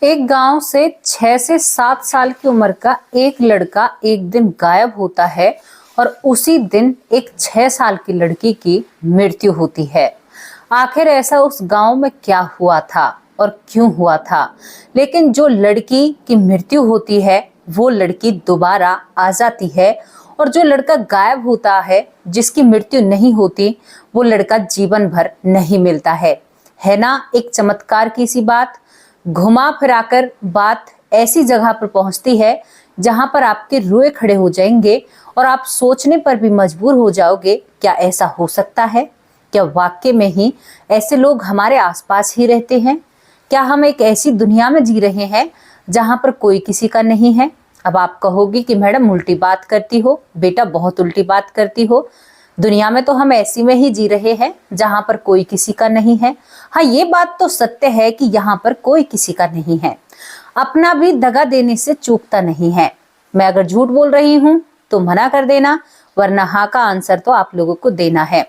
एक गांव से 6 से 7 साल की उम्र का एक लड़का एक दिन गायब होता है और उसी दिन एक 6 साल की लड़की की मृत्यु होती है। आखिर ऐसा उस गांव में क्या हुआ था और क्यों हुआ था? लेकिन जो लड़की की मृत्यु होती है वो लड़की दोबारा आ जाती है, और जो लड़का गायब होता है जिसकी मृत्यु नहीं होती वो लड़का जीवन भर नहीं मिलता है ना? एक चमत्कार की सी बात। घुमा फिराकर बात ऐसी जगह पर पहुंचती है जहां पर आपके रोए खड़े हो जाएंगे और आप सोचने पर भी मजबूर हो जाओगे, क्या ऐसा हो सकता है? क्या वाकई में ही ऐसे लोग हमारे आसपास ही रहते हैं? क्या हम एक ऐसी दुनिया में जी रहे हैं जहां पर कोई किसी का नहीं है? अब आप कहोगी कि मैडम उल्टी बात करती हो। बेटा, बहुत उल्टी बात करती हो। दुनिया में तो हम ऐसी में ही जी रहे हैं जहां पर कोई किसी का नहीं है। हाँ, ये बात तो सत्य है कि यहाँ पर कोई किसी का नहीं है। अपना भी दगा देने से चूकता नहीं है। मैं अगर झूठ बोल रही हूँ तो मना कर देना, वरना हाँ का आंसर तो आप लोगों को देना है।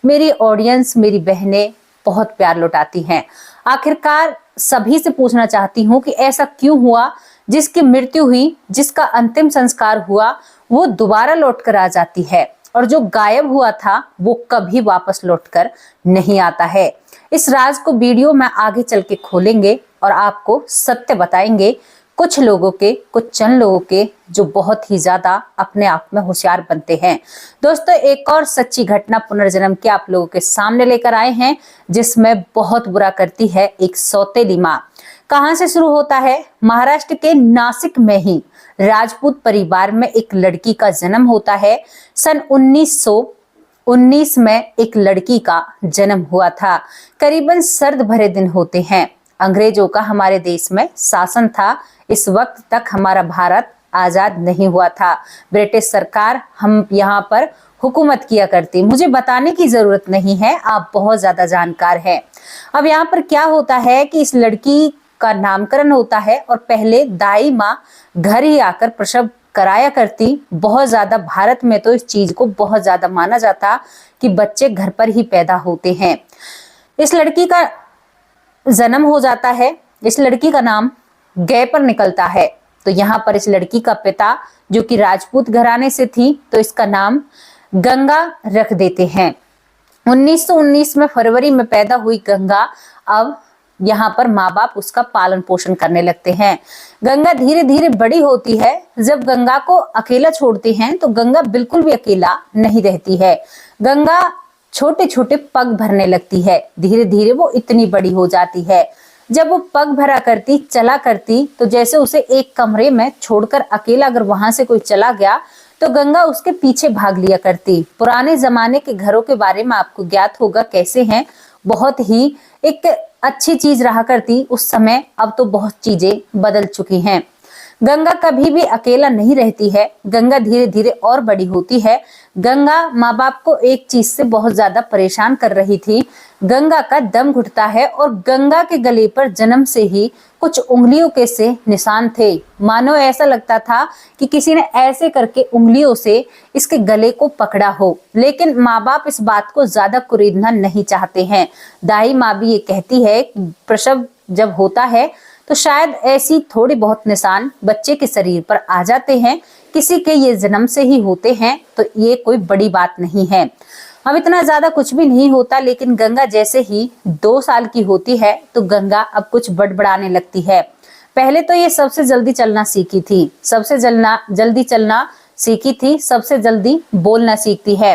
मेरी ऑडियंस, मेरी बहनें बहुत प्यार लुटाती हैं। आखिरकार सभी से पूछना चाहती हूँ कि ऐसा क्यों हुआ, जिसकी मृत्यु हुई, जिसका अंतिम संस्कार हुआ, वो दोबारा लौट कर आ जाती है, और जो गायब हुआ था वो कभी वापस लौटकर नहीं आता है। इस राज को वीडियो में आगे चल के खोलेंगे और आपको सत्य बताएंगे। कुछ लोगों के, कुछ चंद लोगों के जो बहुत ही ज्यादा अपने आप में होशियार बनते हैं। दोस्तों, एक और सच्ची घटना पुनर्जन्म के आप लोगों के सामने लेकर आए हैं, जिसमें बहुत बुरा करती है एक सौतेली माँ। कहां से शुरू होता है? महाराष्ट्र के नासिक में ही राजपूत परिवार में एक लड़की का जन्म होता है। सन 1919 में एक लड़की का जन्म हुआ था। करीबन सर्द भरे दिन होते हैं। अंग्रेजों का हमारे देश में शासन था। इस वक्त तक हमारा भारत आजाद नहीं हुआ था। ब्रिटिश सरकार हम यहाँ पर हुकूमत किया करती। मुझे बताने की जरूरत नहीं है, आप बहुत ज्यादा जानकार हैं। अब यहाँ पर क्या होता है कि इस लड़की का नामकरण होता है और पहले दाई माँ घर ही आकर प्रसव कराया करती। बहुत ज्यादा भारत में तो इस चीज को बहुत ज्यादा माना जाता कि बच्चे घर पर ही पैदा होते हैं। इस लड़की का जन्म हो जाता है। इस लड़की का नाम गय पर निकलता है। तो यहाँ पर इस लड़की का पिता, जो कि राजपूत घराने से थी, तो इसका नाम गंगा रख देते हैं। 1919 में फरवरी में पैदा हुई गंगा अब यहाँ पर माँ बाप उसका पालन पोषण करने लगते हैं। गंगा धीरे धीरे बड़ी होती है। जब गंगा को अकेला छोड़ते हैं तो गंगा बिल्कुल भी अकेला नहीं रहती है। गंगा छोटे छोटे पग भरने लगती है। धीरे धीरे वो इतनी बड़ी हो जाती है। जब वो पग भरा करती, चला करती, तो जैसे उसे एक कमरे में छोड़कर अकेला अगर वहां से कोई चला गया तो गंगा उसके पीछे भाग लिया करती। पुराने जमाने के घरों के बारे में आपको ज्ञात होगा कैसे हैं। बहुत ही एक अच्छी चीज रहा करती उस समय। अब तो बहुत चीजें बदल चुकी हैं। गंगा कभी भी अकेला नहीं रहती है। गंगा धीरे धीरे और बड़ी होती है। गंगा माँ बाप को एक चीज से बहुत ज्यादा परेशान कर रही थी। गंगा का दम घुटता है और गंगा के गले पर जन्म से ही कुछ उंगलियों के से निशान थे। मानो ऐसा लगता था कि किसी ने ऐसे करके उंगलियों से इसके गले को पकड़ा हो। लेकिन माँ बाप इस बात को ज्यादा कुरेदना नहीं चाहते हैं। दाई माँ भी ये कहती है कि प्रसव जब होता है तो शायद ऐसी थोड़ी बहुत निशान बच्चे के शरीर पर आ जाते हैं। किसी के ये जन्म से ही होते हैं, तो ये कोई बड़ी बात नहीं है। अब इतना ज्यादा कुछ भी नहीं होता। लेकिन गंगा जैसे ही 2 साल की होती है तो गंगा अब कुछ बड़बड़ाने लगती है। पहले तो ये सबसे जल्दी चलना सीखी थी, जल्दी चलना सीखी थी, सबसे जल्दी बोलना सीखती है।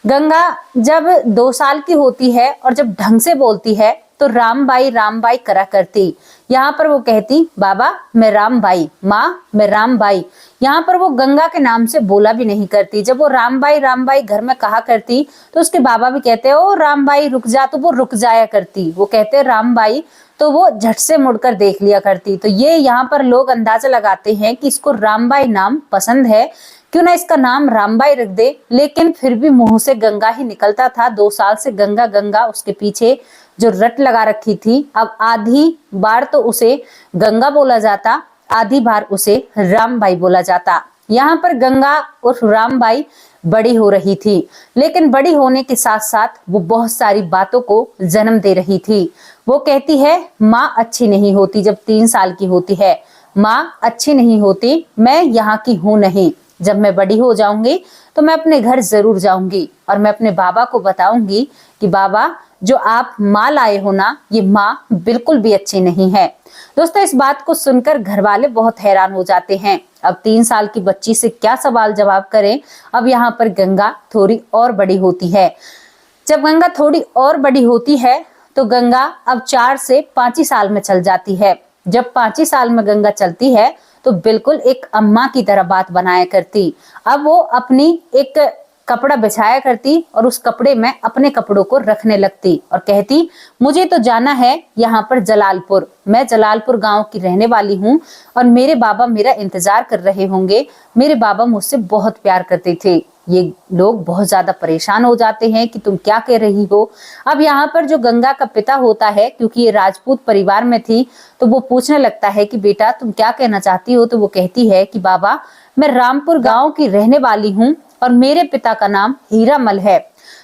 गंगा जब 2 साल की होती है और जब ढंग से बोलती है तो राम बाई करा करती। यहाँ पर वो कहती, बाबा मैं राम बाई, माँ मैं राम बाई। यहाँ पर वो गंगा के नाम से बोला भी नहीं करती। जब वो राम बाई घर में कहा करती तो उसके बाबा भी कहते ओ राम बाई रुक जा, तो वो रुक जाया करती। वो कहते राम बाई तो वो झट से मुड़कर देख लिया करती। तो ये यहाँ पर लोग अंदाजा लगाते हैं कि इसको रामबाई नाम पसंद है, क्यों ना इसका नाम रामबाई रख दे। लेकिन फिर भी मुंह से गंगा ही निकलता था। 2 साल से गंगा गंगा उसके पीछे जो रट लगा रखी थी। अब आधी बार तो उसे गंगा बोला जाता, आधी बार उसे रामबाई बोला जाता। यहाँ पर गंगा और रामबाई बड़ी हो रही थी। लेकिन बड़ी होने के साथ साथ वो बहुत सारी बातों को जन्म दे रही थी। वो कहती है माँ अच्छी नहीं होती जब 3 साल की होती है, माँ अच्छी नहीं होती, मैं यहाँ की हूँ नहीं, जब मैं बड़ी हो जाऊंगी तो मैं अपने घर जरूर जाऊंगी और मैं अपने बाबा को बताऊंगी कि बाबा जो आप माँ लाए हो ना, ये माँ बिल्कुल भी अच्छी नहीं है। दोस्तों, इस बात को सुनकर घर वाले बहुत हैरान हो जाते हैं। अब 3 साल की बच्ची से क्या सवाल जवाब करें। अब यहाँ पर गंगा थोड़ी और बड़ी होती है। जब गंगा थोड़ी और बड़ी होती है तो गंगा अब 4 से 5 ही साल में चल जाती है। जब 5 ही साल में गंगा चलती है तो बिल्कुल एक अम्मा की तरह बात बनाया करती। अब वो अपनी एक कपड़ा बिछाया करती और उस कपड़े में अपने कपड़ों को रखने लगती और कहती, मुझे तो जाना है यहाँ पर जलालपुर, मैं जलालपुर गांव की रहने वाली हूँ और मेरे बाबा मेरा इंतजार कर रहे होंगे। मेरे बाबा मुझसे बहुत प्यार करते थे। ये लोग बहुत ज्यादा परेशान हो जाते हैं कि तुम क्या कह रही हो। अब यहाँ पर जो गंगा का पिता होता है, क्योंकि ये राजपूत परिवार में थी, तो वो पूछने लगता है कि बेटा तुम क्या कहना चाहती हो। तो वो कहती है कि बाबा मैं रामपुर गांव की रहने वाली हूँ और मेरे पिता का नाम हीरामल है।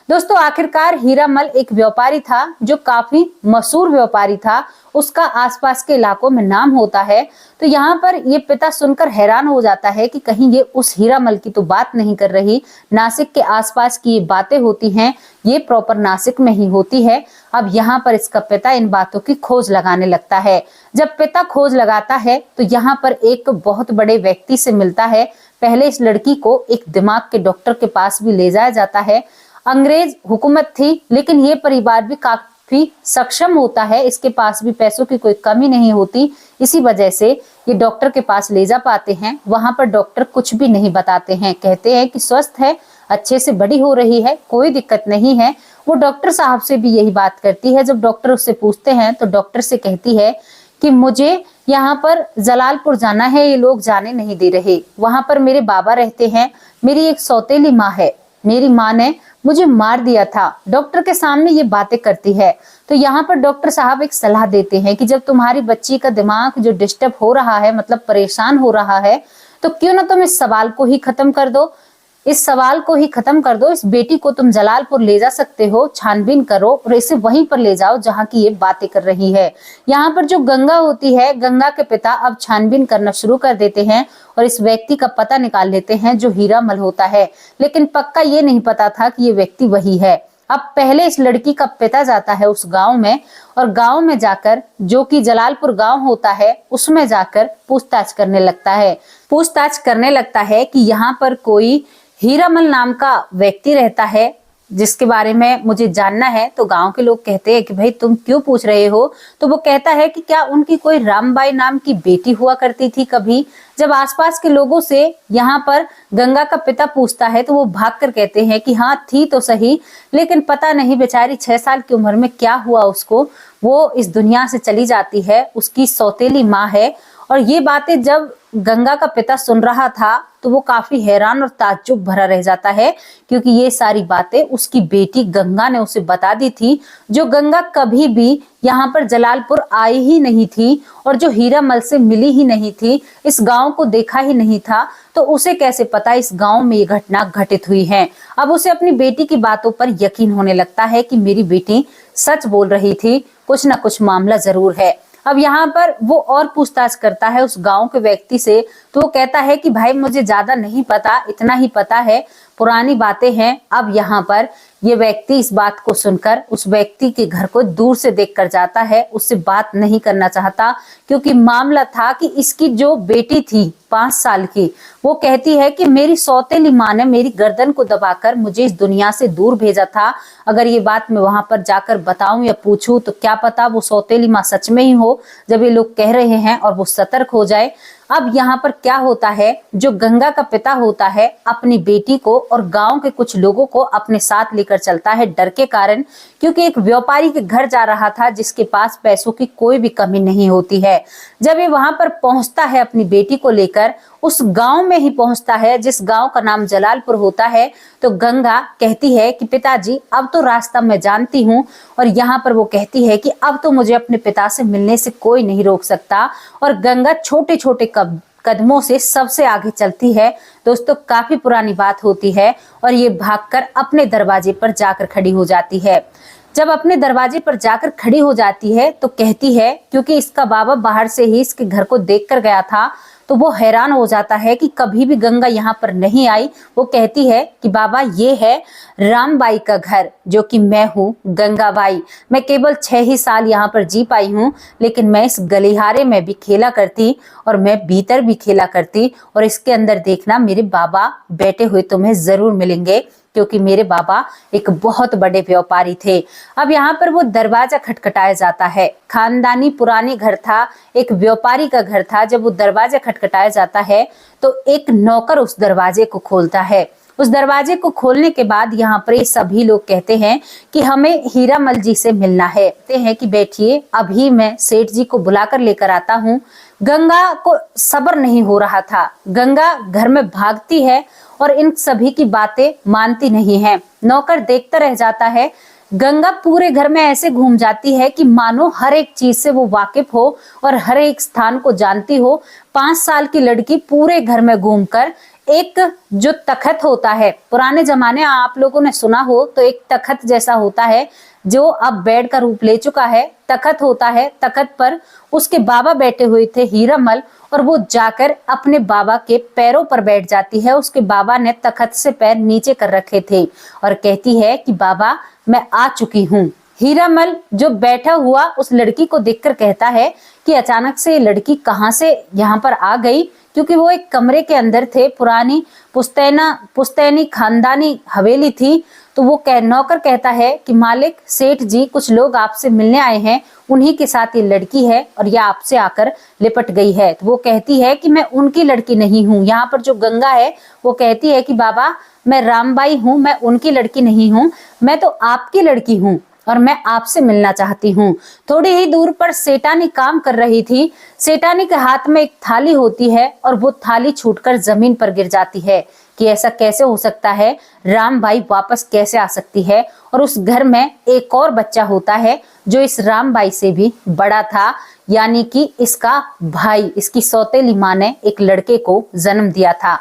दोस्तों, आखिरकार हीरामल एक व्यापारी था जो काफी मशहूर व्यापारी था। उसका आसपास के इलाकों में नाम होता है। तो यहाँ पर ये पिता सुनकर हैरान हो जाता है कि कहीं ये उस हीरामल की तो बात नहीं कर रही। नासिक के आसपास की ये बातें होती हैं, ये प्रॉपर नासिक में ही होती है। अब यहाँ पर इसका पिता इन बातों की खोज लगाने लगता है। जब पिता खोज लगाता है तो यहाँ पर एक बहुत बड़े व्यक्ति से मिलता है। पहले इस लड़की को एक दिमाग के डॉक्टर के पास भी ले जाया जाता है। अंग्रेज हुकूमत थी, लेकिन ये परिवार भी काफी सक्षम होता है, इसके पास भी पैसों की कोई कमी नहीं होती। इसी वजह से ये डॉक्टर के पास ले जा पाते हैं। वहां पर डॉक्टर कुछ भी नहीं बताते हैं, कहते हैं कि स्वस्थ है, अच्छे से बड़ी हो रही है, कोई दिक्कत नहीं है। वो डॉक्टर साहब से भी यही बात करती है। जब डॉक्टर उससे पूछते हैं तो डॉक्टर से कहती है कि मुझे यहाँ पर जलालपुर जाना है, ये लोग जाने नहीं दे रहे। वहां पर मेरे बाबा रहते हैं, मेरी एक सौतेली माँ है, मेरी माँ ने मुझे मार दिया था। डॉक्टर के सामने ये बातें करती है। तो यहाँ पर डॉक्टर साहब एक सलाह देते हैं कि जब तुम्हारी बच्ची का दिमाग जो डिस्टर्ब हो रहा है, मतलब परेशान हो रहा है, तो क्यों ना तुम इस सवाल को ही खत्म कर दो। इस सवाल को ही खत्म कर दो। इस बेटी को तुम जलालपुर ले जा सकते हो, छानबीन करो और इसे वहीं पर ले जाओ जहाँ की ये बातें कर रही है। यहाँ पर जो गंगा होती है, गंगा के पिता अब छानबीन करना शुरू कर देते हैं और इस व्यक्ति का पता निकाल लेते हैं जो हीरामल होता है। लेकिन पक्का ये नहीं पता था कि ये व्यक्ति वही है। अब पहले इस लड़की का पिता जाता है उस गांव में और गांव में जाकर, जो कि जलालपुर गांव होता है, उसमें जाकर पूछताछ करने लगता है। पूछताछ करने लगता है कि यहाँ पर कोई हीरामल नाम का व्यक्ति रहता है जिसके बारे में मुझे जानना है। तो गांव के लोग कहते हैं कि भाई तुम क्यों पूछ रहे हो। तो वो कहता है कि क्या उनकी कोई रामबाई नाम की बेटी हुआ करती थी कभी। जब आसपास के लोगों से यहाँ पर गंगा का पिता पूछता है तो वो भागकर कहते हैं कि हाँ थी तो सही, लेकिन पता नहीं बेचारी 6 साल की उम्र में क्या हुआ उसको, वो इस दुनिया से चली जाती है, उसकी सौतेली माँ है। और ये बातें जब गंगा का पिता सुन रहा था तो वो काफी हैरान और ताज्जुब भरा रह जाता है, क्योंकि ये सारी बातें उसकी बेटी गंगा ने उसे बता दी थी, जो गंगा कभी भी यहाँ पर जलालपुर आई ही नहीं थी और जो हीरामल से मिली ही नहीं थी, इस गांव को देखा ही नहीं था। तो उसे कैसे पता इस गांव में ये घटना घटित हुई है। अब उसे अपनी बेटी की बातों पर यकीन होने लगता है कि मेरी बेटी सच बोल रही थी, कुछ ना कुछ मामला जरूर है। अब यहाँ पर वो और पूछताछ करता है उस गांव के व्यक्ति से। तो वो कहता है कि भाई मुझे ज्यादा नहीं पता, इतना ही पता है, पुरानी बातें हैं। अब यहाँ पर ये व्यक्ति इस बात को सुनकर उस व्यक्ति के घर को दूर से देखकर जाता है, उससे बात नहीं करना चाहता, क्योंकि मामला था कि इसकी जो बेटी थी 5 साल की, वो कहती है कि मेरी सौतेली माँ ने मेरी गर्दन को दबाकर मुझे इस दुनिया से दूर भेजा था। अगर ये बात मैं वहां पर जाकर बताऊं या पूछूं तो क्या पता वो सौतेली माँ सच में ही हो जब ये लोग कह रहे हैं और वो सतर्क हो जाए। अब यहाँ पर क्या होता है, जो गंगा का पिता होता है अपनी बेटी को और गांव के कुछ लोगों को अपने साथ लेकर चलता है डर के कारण, क्योंकि एक व्यापारी के घर जा रहा था जिसके पास पैसों की कोई भी कमी नहीं होती है। जब ये वहां पर पहुंचता है अपनी बेटी को लेकर, उस गांव में ही पहुंचता है जिस गांव का नाम जलालपुर होता है, तो गंगा कहती है कि पिताजी अब तो रास्ता मैं जानती हूँ। और यहाँ पर वो कहती है कि अब तो मुझे अपने पिता से मिलने से कोई नहीं रोक सकता। और गंगा छोटे छोटे कदमों से सबसे आगे चलती है। दोस्तों, काफी पुरानी बात होती है और ये भागकर अपने दरवाजे पर जाकर खड़ी हो जाती है। जब अपने दरवाजे पर जाकर खड़ी हो जाती है तो कहती है, क्योंकि इसका बाबा बाहर से ही इसके घर को देखकर गया था, तो वो हैरान हो जाता है कि कभी भी गंगा यहाँ पर नहीं आई। वो कहती है कि बाबा ये है रामबाई का घर, जो कि मैं हूँ गंगाबाई। मैं केवल 6 ही साल यहाँ पर जी पाई हूँ, लेकिन मैं इस गलिहारे में भी खेला करती और मैं भीतर भी खेला करती, और इसके अंदर देखना मेरे बाबा बैठे हुए तुम्हें जरूर मिलेंगे, क्योंकि मेरे बाबा एक बहुत बड़े व्यापारी थे। अब यहाँ पर वो दरवाजा खटखटाया जाता है। खानदानी पुरानी घर था, एक व्यापारी का घर था। जब वो दरवाजा खटखटाया जाता है तो एक नौकर उस दरवाजे को खोलता है। उस दरवाजे को खोलने के बाद यहाँ पर ये सभी लोग कहते हैं कि हमें हीरामल जी से मिलना है। कहते हैं कि बैठिए, अभी मैं सेठ जी को बुलाकर लेकर आता हूँ। गंगा को सब्र नहीं हो रहा था। गंगा घर में भागती है और इन सभी की बातें मानती नहीं है। नौकर देखता रह जाता है। गंगा पूरे घर में ऐसे घूम जाती है कि मानो हर एक चीज से वो वाकिफ हो और हर एक स्थान को जानती हो। 5 साल की लड़की पूरे घर में घूमकर एक जो तखत होता है, पुराने जमाने आप लोगों ने सुना हो तो एक तखत जैसा होता है जो अब बेड का रूप ले चुका है, तखत होता है। तखत पर उसके बाबा बैठे हुए थे हीरामल, और वो जाकर अपने बाबा के पैरों पर बैठ जाती है। उसके बाबा ने तखत से पैर नीचे कर रखे थे और कहती है कि बाबा मैं आ चुकी हूँ। हीरामल जो बैठा हुआ उस लड़की को देखकर कहता है कि अचानक से ये लड़की कहाँ से यहाँ पर आ गई, क्योंकि वो एक कमरे के अंदर थे। पुरानी पुश्तैनी खानदानी हवेली थी। तो वो नौकर कहता है कि मालिक, सेठ जी कुछ लोग आपसे मिलने आए हैं, उन्हीं के साथ ये लड़की है और ये आपसे आकर लिपट गई है। तो वो कहती है कि मैं उनकी लड़की नहीं हूँ। यहाँ पर जो गंगा है वो कहती है कि बाबा मैं रामबाई हूँ, मैं उनकी लड़की नहीं हूँ, मैं तो आपकी लड़की हूँ और मैं आपसे मिलना चाहती हूँ। थोड़ी ही दूर पर सेठानी काम कर रही थी। सेठानी के हाथ में एक थाली होती है और वो थाली छूटकर जमीन पर गिर जाती है कि ऐसा कैसे हो सकता है, रामबाई वापस कैसे आ सकती है। और उस घर में एक और बच्चा होता है जो इस रामबाई से भी बड़ा था, यानी कि इसका भाई, इसकी सौतेली माँ ने एक लड़के को जन्म दिया था।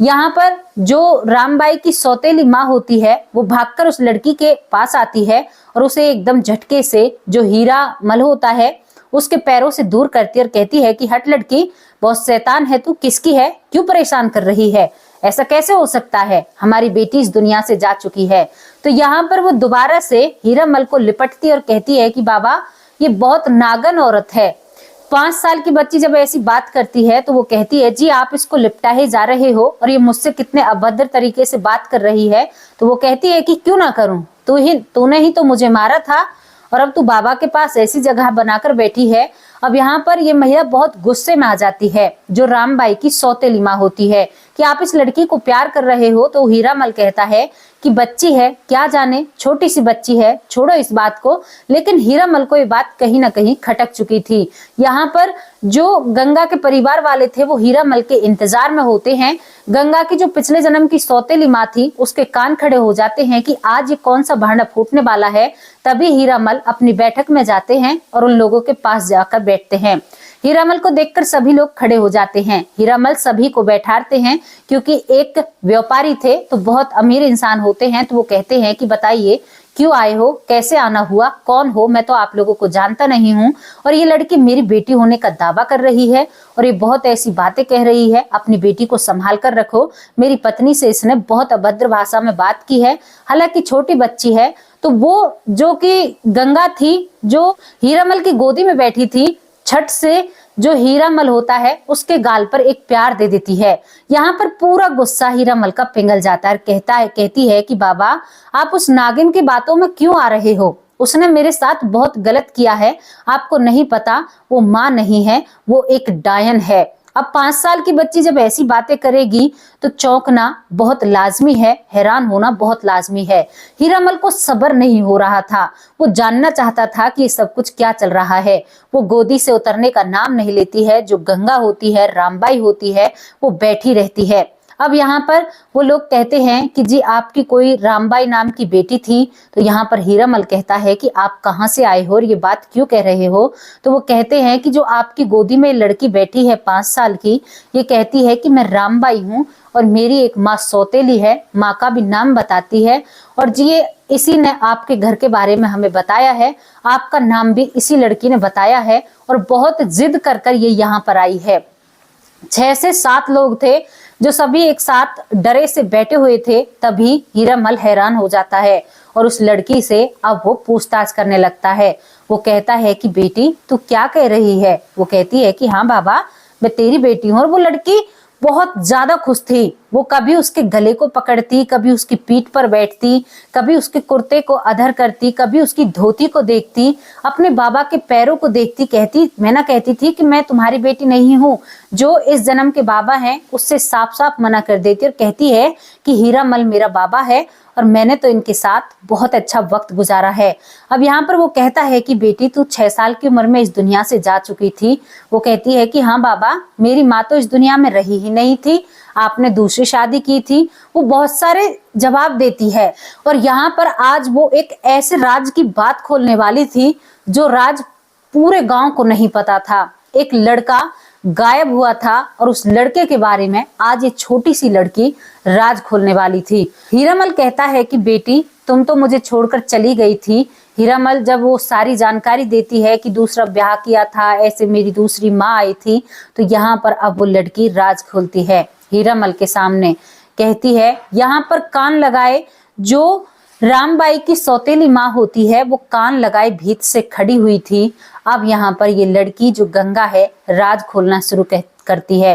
यहाँ पर जो रामबाई की सौतेली माँ होती है वो भागकर उस लड़की के पास आती है और उसे एकदम झटके से जो हीरामल होता है उसके पैरों से दूर करती है और कहती है कि हट लड़की, बहुत शैतान है तू, किसकी है, क्यों परेशान कर रही है, ऐसा कैसे हो सकता है, हमारी बेटी इस दुनिया से जा चुकी है। तो यहाँ पर वो दोबारा से हीरामल को लिपटती और कहती है कि बाबा ये बहुत नागन औरत है। 5 साल की बच्ची जब ऐसी बात करती है तो वो कहती है जी आप इसको लिपटा ही जा रहे हो और ये मुझसे कितने अभद्र तरीके से बात कर रही है। तो वो कहती है कि क्यों ना करूं, तूने ही तो मुझे मारा था और अब तू बाबा के पास ऐसी जगह बनाकर बैठी है। अब यहाँ पर ये महिला बहुत गुस्से में आ जाती है, जो रामबाई की सौतेली माँ होती है, कि आप इस लड़की को प्यार कर रहे हो। तो हीरामल कहता है कि बच्ची है, क्या जाने, छोटी सी बच्ची है, छोड़ो इस बात को। लेकिन हीरामल को ये बात कहीं ना कहीं खटक चुकी थी। यहाँ पर जो गंगा के परिवार वाले थे वो हीरामल के इंतजार में होते हैं। गंगा की जो पिछले जन्म की सौतेली माँ थी उसके कान खड़े हो जाते हैं कि आज ये कौन सा भांडा फूटने वाला है। तभी हीरामल अपनी बैठक में जाते हैं और उन लोगों के पास जाकर बैठते हैं। हीरामल को देखकर सभी लोग खड़े हो जाते हैं। हीरामल सभी को बैठाते हैं, क्योंकि एक व्यापारी थे तो बहुत अमीर इंसान होते हैं। तो वो कहते हैं कि बताइए क्यों आए हो, कैसे आना हुआ, कौन हो, मैं तो आप लोगों को जानता नहीं हूँ। और ये लड़की मेरी बेटी होने का दावा कर रही है और ये बहुत ऐसी बातें कह रही है, अपनी बेटी को संभाल कर रखो। मेरी पत्नी से इसने बहुत अभद्र भाषा में बात की है, हालांकि छोटी बच्ची है। तो वो जो कि गंगा थी, जो हीरामल की गोदी में बैठी थी, छठ से जो हीरामल होता है उसके गाल पर एक प्यार दे देती है। यहाँ पर पूरा गुस्सा हीरामल का पिघल जाता है। कहती है कि बाबा आप उस नागिन की बातों में क्यों आ रहे हो, उसने मेरे साथ बहुत गलत किया है। आपको नहीं पता, वो माँ नहीं है, वो एक डायन है। अब 5 साल की बच्ची जब ऐसी बातें करेगी तो चौंकना बहुत लाजमी है, हैरान होना बहुत लाजमी है। हीरामल को सब्र नहीं हो रहा था, वो जानना चाहता था कि सब कुछ क्या चल रहा है। वो गोदी से उतरने का नाम नहीं लेती है। जो गंगा होती है, रामबाई होती है, वो बैठी रहती है। अब यहाँ पर वो लोग कहते हैं कि जी आपकी कोई रामबाई नाम की बेटी थी। तो यहाँ पर हीरामल कहता है कि आप कहाँ से आए हो और ये बात क्यों कह रहे हो। तो वो कहते हैं कि जो आपकी गोदी में लड़की बैठी है 5 साल की, ये कहती है कि मैं रामबाई हूँ और मेरी एक माँ सौतेली है, माँ का भी नाम बताती है। और जी ये इसी ने आपके घर के बारे में हमें बताया है, आपका नाम भी इसी लड़की ने बताया है और बहुत जिद कर कर ये यहाँ पर आई है। 6 से 7 लोग थे जो सभी एक साथ डरे से बैठे हुए थे। तभी हीरामल हैरान हो जाता है और उस लड़की से अब वो पूछताछ करने लगता है। वो कहता है कि बेटी तू क्या कह रही है? वो कहती है कि हाँ बाबा, मैं तेरी बेटी हूँ। और वो लड़की बहुत ज्यादा खुश थी। वो कभी उसके गले को पकड़ती, कभी उसकी पीठ पर बैठती, कभी उसके कुर्ते को अधर करती, कभी उसकी धोती को देखती, अपने बाबा के पैरों को देखती। कहती थी कि मैं तुम्हारी बेटी नहीं हूँ। जो इस जन्म के बाबा हैं उससे साफ साफ मना कर देती और कहती है कि हीरामल मेरा बाबा है और मैंने तो इनके साथ बहुत अच्छा वक्त गुजारा है। अब यहाँ पर वो कहता है कि बेटी तू 6 साल की उम्र में इस दुनिया से जा चुकी थी। वो कहती है कि हाँ बाबा, मेरी माँ तो इस दुनिया में रही ही नहीं थी, आपने दूसरी शादी की थी। वो बहुत सारे जवाब देती है और यहाँ पर आज वो एक ऐसे राज की बात खोलने वाली थी जो राज पूरे गांव को नहीं पता था। एक लड़का गायब हुआ था और उस लड़के के बारे में आज ये छोटी सी लड़की राज खोलने वाली थी। हीरामल कहता है कि बेटी तुम तो मुझे छोड़कर चली गई थी। हीरामल जब वो सारी जानकारी देती है कि दूसरा ब्याह किया था, ऐसे मेरी दूसरी माँ आई थी, तो यहाँ पर अब वो लड़की राज खोलती है हीरामल के सामने। कहती है यहाँ पर कान लगाए, जो रामबाई की सौतेली माँ होती है वो कान लगाए भीत से खड़ी हुई थी। अब यहाँ पर ये लड़की जो गंगा है राज खोलना शुरू करती है।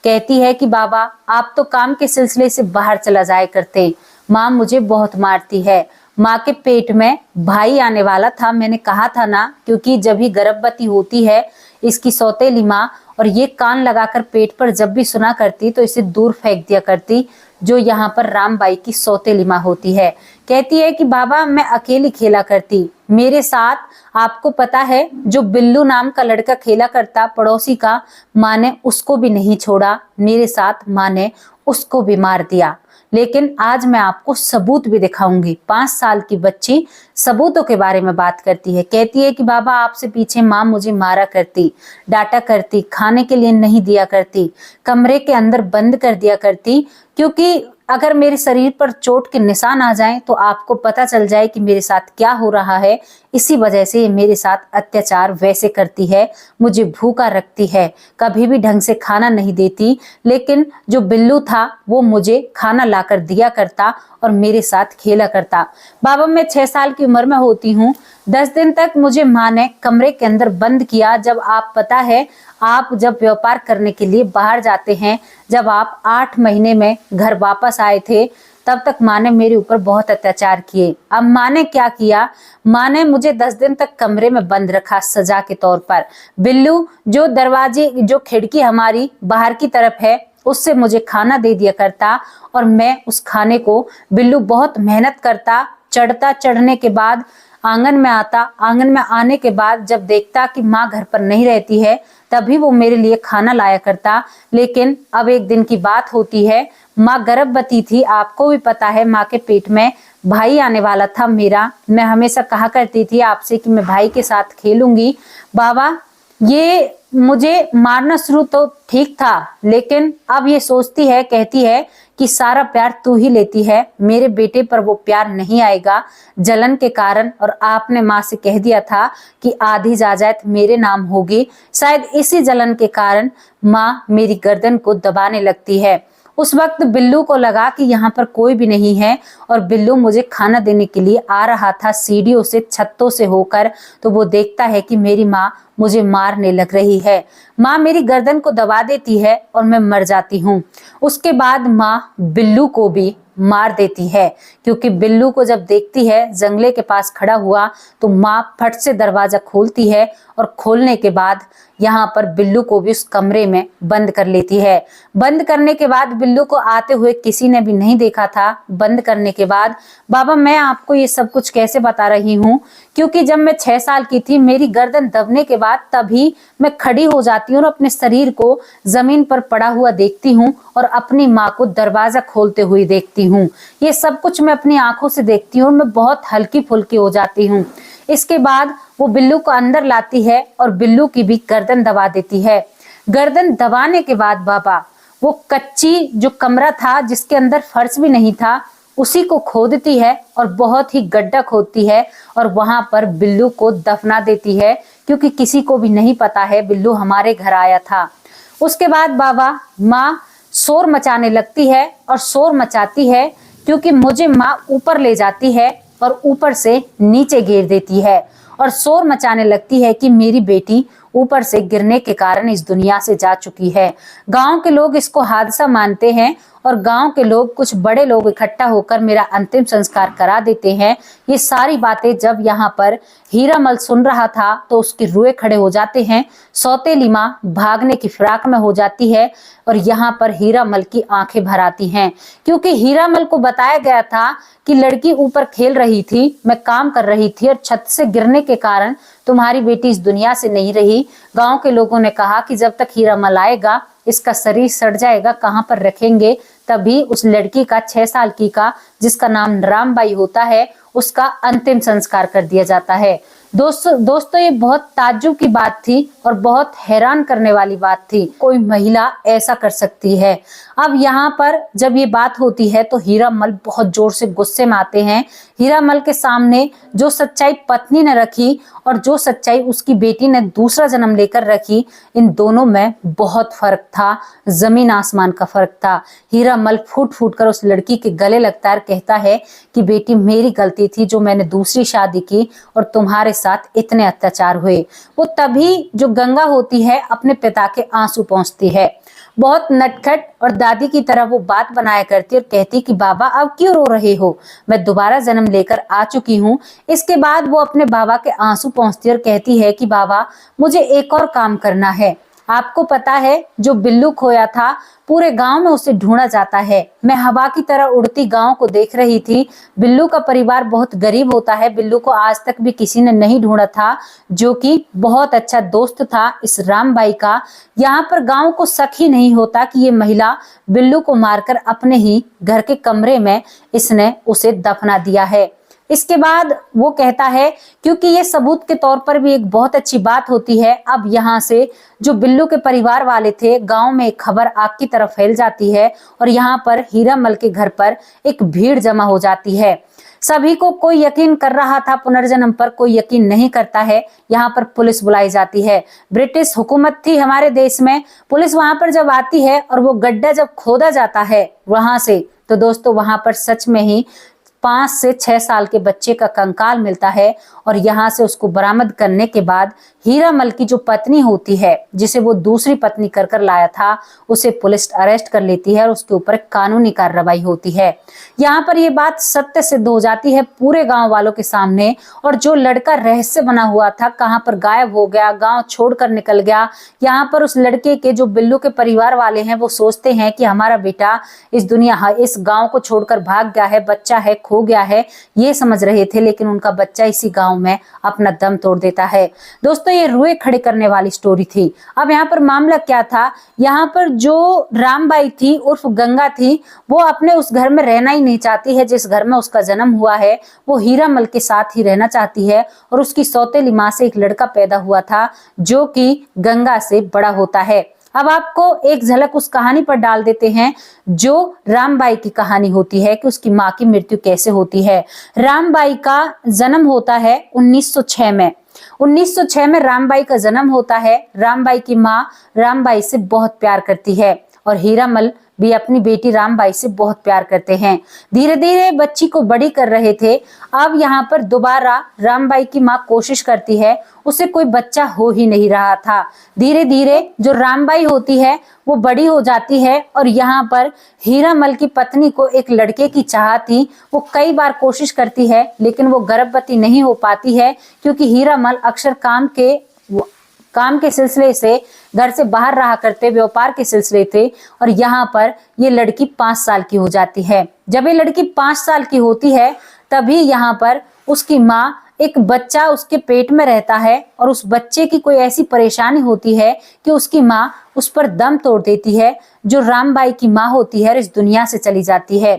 कहती है कि बाबा आप तो काम के सिलसिले से बाहर चला जाया करते, माँ मुझे बहुत मारती है। माँ के पेट में भाई आने वाला था, मैंने कहा था ना, क्योंकि जब ही गर्भवती होती है इसकी सौतेली माँ, और ये कान लगाकर पेट पर जब भी सुना करती तो इसे दूर फेंक दिया करती, जो यहाँ पर रामबाई की सौतेली माँ होती है। कहती है कि बाबा मैं अकेली खेला करती, मेरे साथ आपको पता है जो बिल्लू नाम का लड़का खेला करता पड़ोसी का, माँ ने उसको भी नहीं छोड़ा, मेरे साथ माँ ने उसको भी मार दिया। लेकिन आज मैं आपको सबूत भी दिखाऊंगी। 5 साल की बच्ची सबूतों के बारे में बात करती है। कहती है कि बाबा आपसे पीछे माँ मुझे मारा करती, डांटा करती, खाने के लिए नहीं दिया करती, कमरे के अंदर बंद कर दिया करती, क्योंकि अगर मेरे शरीर पर चोट के निशान आ जाएं तो आपको पता चल जाए कि मेरे साथ क्या हो रहा है। इसी वजह से ये मेरे साथ अत्याचार वैसे करती है, मुझे भूखा रखती है, कभी भी ढंग से खाना नहीं देती। लेकिन जो बिल्लू था वो मुझे खाना लाकर दिया करता और मेरे साथ खेला करता। बाबा मैं 6 साल की उम्र में होती हूँ, 10 दिन तक मुझे माँ ने कमरे के अंदर बंद किया। जब आप पता है आप जब व्यापार करने के लिए बाहर जाते हैं, जब आप 8 महीने में घर वापस आए थे, तब तक माँ ने मेरे ऊपर बहुत अत्याचार किए। अब माँ ने क्या किया, माँ ने मुझे 10 दिन तक कमरे में बंद रखा सजा के तौर पर। बिल्लू जो दरवाजे, जो खिड़की हमारी बाहर की तरफ है, उससे मुझे खाना दे दिया करता और मैं उस खाने को, बिल्लू बहुत मेहनत करता, चढ़ता, चढ़ने के बाद आंगन में आता, आंगन में आने के बाद जब देखता कि माँ घर पर नहीं रहती है, तभी वो मेरे लिए खाना लाया करता। लेकिन अब एक दिन की बात होती है, माँ गर्भवती थी, आपको भी पता है माँ के पेट में भाई आने वाला था मेरा। मैं हमेशा कहा करती थी आपसे कि मैं भाई के साथ खेलूंगी। बाबा ये मुझे मारना शुरू तो ठीक था, लेकिन अब ये सोचती है, कहती है कि सारा प्यार तू ही लेती है, मेरे बेटे पर वो प्यार नहीं आएगा जलन के कारण। और आपने माँ से कह दिया था कि आधी जायदाद मेरे नाम होगी, शायद इसी जलन के कारण माँ मेरी गर्दन को दबाने लगती है। उस वक्त बिल्लू को लगा कि यहाँ पर कोई भी नहीं है और बिल्लू मुझे खाना देने के लिए आ रहा था सीढ़ियों से, छतों से होकर। तो वो देखता है कि मेरी माँ मुझे मारने लग रही है। माँ मेरी गर्दन को दबा देती है और मैं मर जाती हूँ। उसके बाद माँ बिल्लू को भी मार देती है, क्योंकि बिल्लू को जब देखती है जंगले के पास खड़ा हुआ तो माँ फट से दरवाजा खोलती है और खोलने के बाद यहाँ पर बिल्लू को भी उस कमरे में बंद कर लेती है। बंद करने के बाद बिल्लू को आते हुए किसी ने भी नहीं देखा था। बंद करने के बाद बाबा मैं आपको ये सब कुछ कैसे बता रही हूँ, क्योंकि जब मैं 6 साल की थी, मेरी गर्दन दबने के बाद तभी मैं खड़ी हो जाती हूँ और अपने शरीर को जमीन पर पड़ा हुआ देखती हूँ और अपनी माँ को दरवाजा खोलते हुए देखती हूँ। ये सब कुछ मैं अपनी आंखों से देखती हूँ और मैं बहुत हल्की फुल्की हो जाती हूँ। इसके बाद वो बिल्लू को अंदर लाती है और बिल्लू की भी गर्दन दबा देती है। गर्दन दबाने के बाद बाबा वो कच्ची जो कमरा था जिसके अंदर फर्श भी नहीं था, उसी को खोदती है और बहुत ही गड्ढा खोदती है और वहां पर बिल्लू को दफना देती है, क्योंकि किसी को भी नहीं पता है बिल्लू हमारे घर आया था। उसके बाद माँ शोर मचाने लगती है और शोर मचाती है क्योंकि मुझे माँ ऊपर ले जाती है और ऊपर से नीचे गिर देती है और शोर मचाने लगती है कि मेरी बेटी ऊपर से गिरने के कारण इस दुनिया से जा चुकी है। गांव के लोग इसको हादसा मानते हैं और गांव के लोग, कुछ बड़े लोग इकट्ठा होकर मेरा अंतिम संस्कार करा देते हैं। ये सारी बातें जब यहाँ पर हीरामल सुन रहा था तो उसके रुए खड़े हो जाते हैं। सौतेली माँ भागने की फिराक में हो जाती है और यहाँ पर हीरामल की आंखें भर आती हैं, क्योंकि हीरामल को बताया गया था कि लड़की ऊपर खेल रही थी, मैं काम कर रही थी और छत से गिरने के कारण तुम्हारी बेटी इस दुनिया से नहीं रही। गांव के लोगों ने कहा कि जब तक हीरामल आएगा इसका शरीर सड़ जाएगा, कहाँ पर रखेंगे। तभी उस लड़की का 6 साल की का, जिसका नाम रामबाई होता है, उसका अंतिम संस्कार कर दिया जाता है। दोस्तों ये बहुत ताज्जुब की बात थी और बहुत हैरान करने वाली बात थी, कोई महिला ऐसा कर सकती है। अब यहाँ पर जब ये बात होती है तो हीरामल बहुत जोर से गुस्से में आते हैं। हीरामल के सामने जो सच्चाई पत्नी ने रखी और जो सच्चाई उसकी बेटी ने दूसरा जन्म लेकर रखी, इन दोनों में बहुत फर्क था, जमीन आसमान का फर्क था। हीरामल फूट फूट कर उस लड़की के गले लगता है, कहता है कि बेटी मेरी गलती थी जो मैंने दूसरी शादी की और तुम्हारे साथ इतने अत्याचार हुए। वो तभी जो गंगा होती है अपने पिता के आंसू पहुंचती है, बहुत नटखट और दादी की तरह वो बात बनाया करती और कहती कि बाबा अब क्यों रो रहे हो, मैं दोबारा जन्म लेकर आ चुकी हूँ। इसके बाद वो अपने बाबा के आंसू पहुंचती और कहती है कि बाबा मुझे एक और काम करना है। आपको पता है जो बिल्लू खोया था पूरे गांव में उसे ढूंढा जाता है। मैं हवा की तरह उड़ती गांव को देख रही थी। बिल्लू का परिवार बहुत गरीब होता है, बिल्लू को आज तक भी किसी ने नहीं ढूंढा था, जो कि बहुत अच्छा दोस्त था इस रामबाई का। यहाँ पर गांव को शक ही नहीं होता कि ये महिला बिल्लू को मारकर अपने ही घर के कमरे में इसने उसे दफना दिया है। इसके बाद वो कहता है, क्योंकि ये सबूत के तौर पर भी एक बहुत अच्छी बात होती है। अब यहाँ से जो बिल्लू के परिवार वाले थे, गांव में एक खबर आग की तरफ फैल जाती है और यहाँ पर हीरामल के घर पर एक भीड़ जमा हो जाती है। सभी को कोई यकीन कर रहा था पुनर्जन्म पर, कोई यकीन नहीं करता है। यहाँ पर पुलिस बुलाई जाती है, ब्रिटिश हुकूमत थी हमारे देश में। पुलिस वहां पर जब आती है और वो गड्ढा जब खोदा जाता है वहां से, तो दोस्तों वहां पर सच में ही 5 से 6 साल के बच्चे का कंकाल मिलता है और यहाँ से उसको बरामद करने के बाद हीरामल की जो पत्नी होती है, जिसे वो दूसरी पत्नी कर कर लाया था, उसे पुलिस अरेस्ट कर लेती है और उसके ऊपर कानूनी कार्रवाई होती है। यहाँ पर ये बात सत्य सिद्ध हो जाती है पूरे गांव वालों के सामने। और जो लड़का रहस्य बना हुआ था, कहाँ पर गायब हो गया, गांव छोड़कर निकल गया, यहाँ पर उस लड़के के जो बिल्लू के परिवार वाले हैं वो सोचते हैं कि हमारा बेटा इस गाँव को छोड़कर भाग गया है, बच्चा है, खो गया है, ये समझ रहे थे, लेकिन उनका बच्चा इसी गांव में अपना दम तोड़ देता है। दोस्तों ये रुए खड़े करने वाली स्टोरी थी। अब यहाँ पर मामला क्या था, यहाँ पर जो रामबाई थी उर्फ गंगा थी, वो अपने उस घर में रहना ही नहीं चाहती है जिस घर में उसका जन्म हुआ है। वो हीरामल के साथ ही रहना चाहती है और उसकी सौतेली माँ से एक लड़का पैदा हुआ था जो कि गंगा से बड़ा होता है। अब आपको एक झलक उस कहानी पर डाल देते हैं जो रामबाई की कहानी होती है कि उसकी माँ की मृत्यु कैसे होती है। रामबाई का जन्म होता है 1906 में। 1906 में रामबाई का जन्म होता है। रामबाई की माँ रामबाई से बहुत प्यार करती है और हीरामल भी अपनी बेटी रामबाई से बहुत प्यार करते हैं। धीरे धीरे बच्ची को बड़ी कर रहे थे। अब यहाँ पर दोबारा रामबाई की माँ कोशिश करती है, उसे कोई बच्चा हो ही नहीं रहा था। धीरे धीरे जो रामबाई होती है वो बड़ी हो जाती है और यहाँ पर हीरामल की पत्नी को एक लड़के की चाह थी। वो कई बार कोशिश करती है लेकिन वो गर्भवती नहीं हो पाती है, क्योंकि हीरामल अक्सर काम के सिलसिले से घर से बाहर रहा करते, व्यापार के सिलसिले थे। और यहाँ पर ये लड़की 5 साल की हो जाती है। जब ये लड़की 5 साल की होती है तभी यहाँ पर उसकी माँ, एक बच्चा उसके पेट में रहता है और उस बच्चे की कोई ऐसी परेशानी होती है कि उसकी माँ उस पर दम तोड़ देती है, जो रामबाई की माँ होती है, और इस दुनिया से चली जाती है।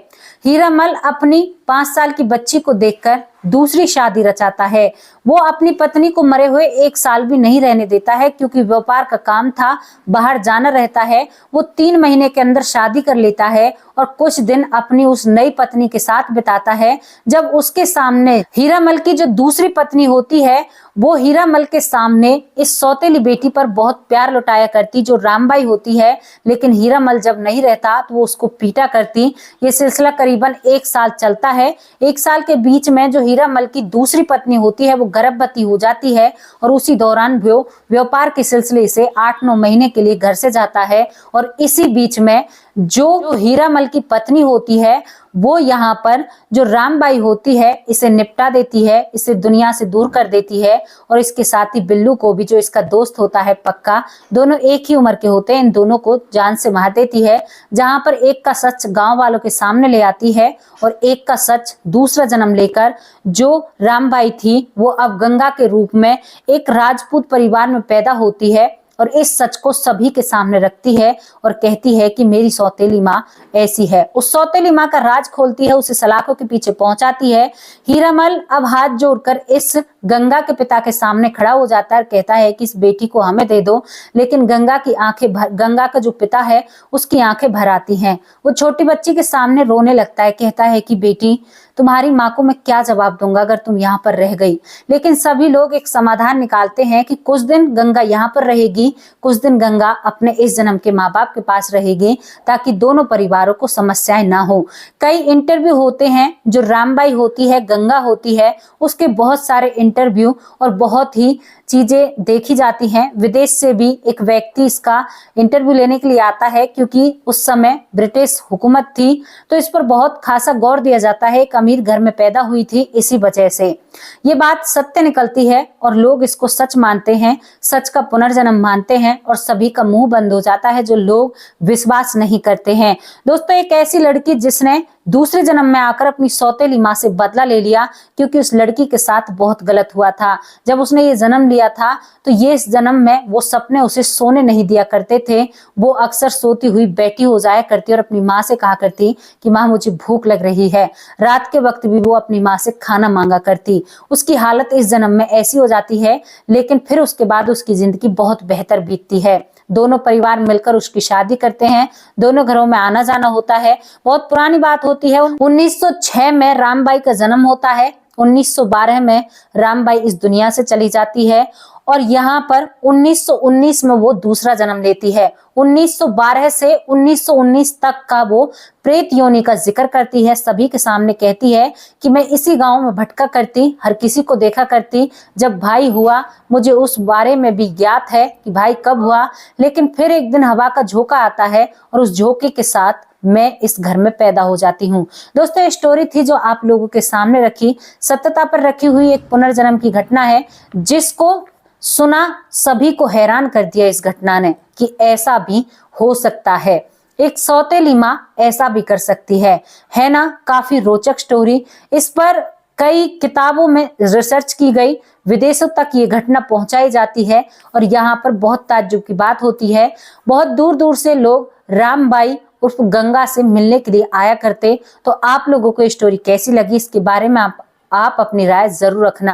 हीरामल अपनी 5 साल की बच्ची को देखकर दूसरी शादी रचाता है। वो अपनी पत्नी को मरे हुए 1 साल भी नहीं रहने देता है, क्योंकि व्यापार का काम था, बाहर जाना रहता है। वो 3 महीने के अंदर शादी कर लेता है और कुछ दिन अपनी उस नई पत्नी के साथ बिताता है। जब उसके सामने हीरामल की जो दूसरी पत्नी होती है, वो हीरामल के सामने इस सौतेली बेटी पर बहुत प्यार लुटाया करती, जो रामबाई होती है। लेकिन हीरामल जब नहीं रहता तो वो उसको पीटा करती। ये सिलसिला करीबन 1 साल चलता है। 1 साल के बीच में जो हीरामल की दूसरी पत्नी होती है वो गर्भवती हो जाती है, और उसी दौरान वो व्यापार के सिलसिले से 8-9 महीने के लिए घर से जाता है। और इसी बीच में जो हीरामल की पत्नी होती है वो यहाँ पर जो रामबाई होती है इसे निपटा देती है, इसे दुनिया से दूर कर देती है। और इसके साथ ही बिल्लू को भी, जो इसका दोस्त होता है पक्का, दोनों एक ही उम्र के होते हैं, इन दोनों को जान से मार देती है। जहां पर एक का सच गांव वालों के सामने ले आती है और एक का सच दूसरा जन्म लेकर जो रामबाई थी वो अब गंगा के रूप में एक राजपूत परिवार में पैदा होती है, और इस सच को सभी के सामने रखती है और कहती है कि मेरी सौतेली माँ ऐसी है। उस सौतेली माँ का राज खोलती है, उसे सलाखों के पीछे पहुंचाती है। हीरामल अब हाथ जोड़कर इस गंगा के पिता के सामने खड़ा हो जाता है और कहता है कि इस बेटी को हमें दे दो। लेकिन गंगा का जो पिता है उसकी आंखें भर आती हैं। वो छोटी बच्ची के सामने रोने लगता है, कहता है कि बेटी, तुम्हारी माँ को मैं क्या जवाब दूंगा अगर तुम यहाँ पर रह गई। लेकिन सभी लोग एक समाधान निकालते हैं कि कुछ दिन गंगा यहाँ पर रहेगी, कुछ दिन गंगा अपने इस जन्म के माँ बाप के पास रहेगी, ताकि दोनों परिवारों को समस्याएं ना हो। कई इंटरव्यू होते हैं, जो रामबाई होती है, गंगा होती है, उसके बहुत सारे इंटरव्यू और बहुत ही चीजें देखी जाती हैं। विदेश से भी एक व्यक्ति इसका इंटरव्यू लेने के लिए आता है, क्योंकि उस समय ब्रिटिश हुकूमत थी, तो इस पर बहुत खासा गौर दिया जाता है। एक अमीर घर में पैदा हुई थी, इसी वजह से ये बात सत्य निकलती है और लोग इसको सच मानते हैं, सच का पुनर्जन्म मानते हैं, और सभी का मुंह बंद हो जाता है जो लोग विश्वास नहीं करते हैं। दोस्तों, एक ऐसी लड़की जिसने दूसरे जन्म में आकर अपनी सौतेली माँ से बदला ले लिया, क्योंकि उस लड़की के साथ बहुत गलत हुआ था। जब उसने ये जन्म लिया था तो ये इस जन्म में वो सपने उसे सोने नहीं दिया करते थे। वो अक्सर सोती हुई बैठी हो जाया करती और अपनी माँ से कहा करती कि माँ, मुझे भूख लग रही है। रात के वक्त भी वो अपनी माँ से खाना मांगा करती। उसकी हालत इस जन्म में ऐसी हो जाती है, लेकिन फिर उसके बाद उसकी जिंदगी बहुत बेहतर बीतती है। दोनों परिवार मिलकर उसकी शादी करते हैं, दोनों घरों में आना जाना होता है। बहुत पुरानी बात होती है, 1906 में रामबाई का जन्म होता है। 1912 में रामबाई इस दुनिया से चली जाती है, और यहाँ पर 1919 में वो दूसरा जन्म लेती है। 1912 से 1919 तक का वो प्रेत योनि का जिक्र करती है, सभी के सामने कहती है कि मैं इसी गांव में भटका करती, हर किसी को देखा करती। जब भाई हुआ मुझे उस बारे में भी ज्ञात है कि भाई कब हुआ, लेकिन फिर एक दिन हवा का झोंका आता है और उस झोंके के साथ मैं इस घर में पैदा हो जाती हूँ। दोस्तों, ये स्टोरी थी जो आप लोगों के सामने रखी, सत्यता पर रखी हुई एक पुनर्जन्म की घटना है, जिसको सुना सभी को हैरान कर दिया इस घटना ने कि ऐसा भी हो सकता है, एक सौतेली माँ ऐसा भी कर सकती है ना। काफी रोचक स्टोरी। इस पर कई किताबों में रिसर्च की गई, विदेशों तक ये घटना पहुंचाई जाती है, और यहाँ पर बहुत ताज्जुब की बात होती है। बहुत दूर दूर से लोग रामबाई उर्फ गंगा से मिलने के लिए आया करते। तो आप लोगों को ये स्टोरी कैसी लगी, इसके बारे में आप अपनी राय जरूर रखना।